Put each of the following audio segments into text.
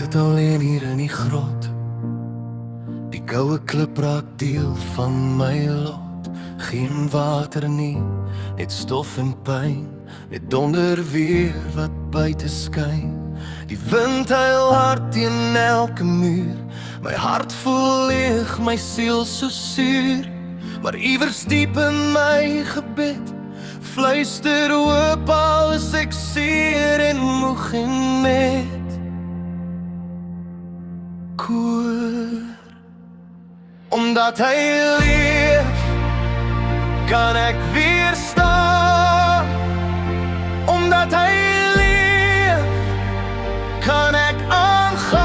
hart alleen hier in die grot. Die koue klip raak deel van my lot. Geen water nie, net stof en pyn. Net donder weer wat buite skyn. Die wind huil hard teen elke muur. My hart voel leeg, my siel so suur. Maar iewers diep in my gebed fluister hoop al is ek seer en moeg en net koor. Omdat hy leef, kan ek weer staan. Omdat hy leef, kan ek aangaan.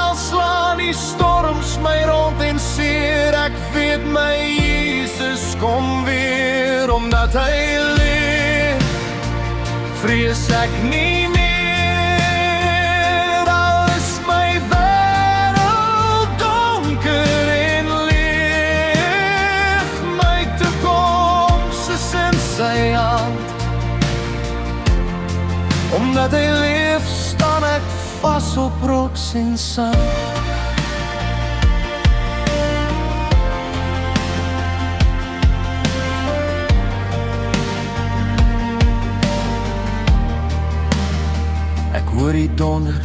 Al slaan die storms my rond en seer, ek weet my Jesus kom weer. Omdat hy leef, vrees ek nie meer. Al is my wêreld donker en leeg, my toekoms is in sy hand. Omdat hy leef, staan ek vas op rots en sand. Ek hoor die donder,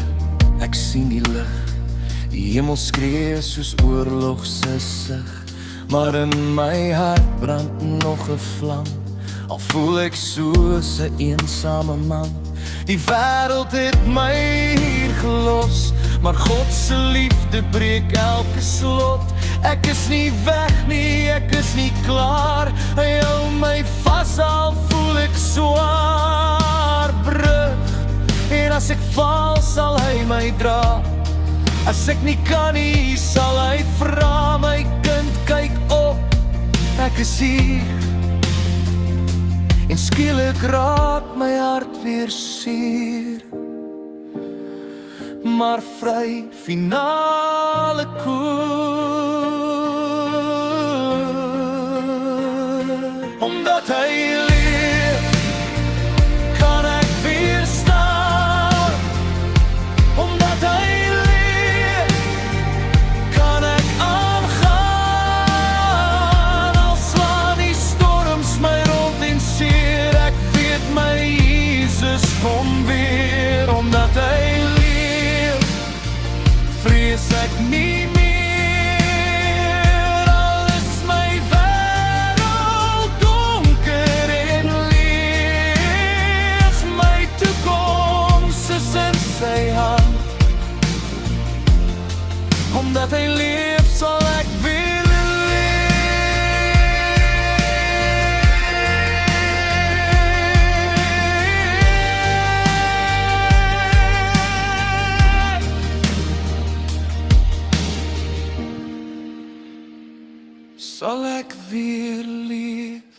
ek sien die lig. Die hemel skree soos oorlog se sig. Maar in my hart brand nog 'n vlam. Al voel ek soos 'n eensame man. Die wêreld het my hier gelos, maar God se liefde breek elke slot. Ek is nie weg nie, ek is nie klaar. Hy hou my vas, al voel ek swaar. Brug, en as ek val, sal hy my dra. As ek nie kan nie, sal hy vra. My kind, kyk op, ek is hier. En skielik raak my hart weer seer. Maar vry, finale koer. Omdat hy leef, kan ek weer staan. Omdat hy leef, kan ek aangaan. Al slaan die storms my rond en seer, ek weet my Jesus kom weer. Omdat hy leef, vrees ek nie meer. Al is my wêreld donker en leeg, my toekoms is in sy hand. Omdat hy leef, sal ek weer sal ek weer leef.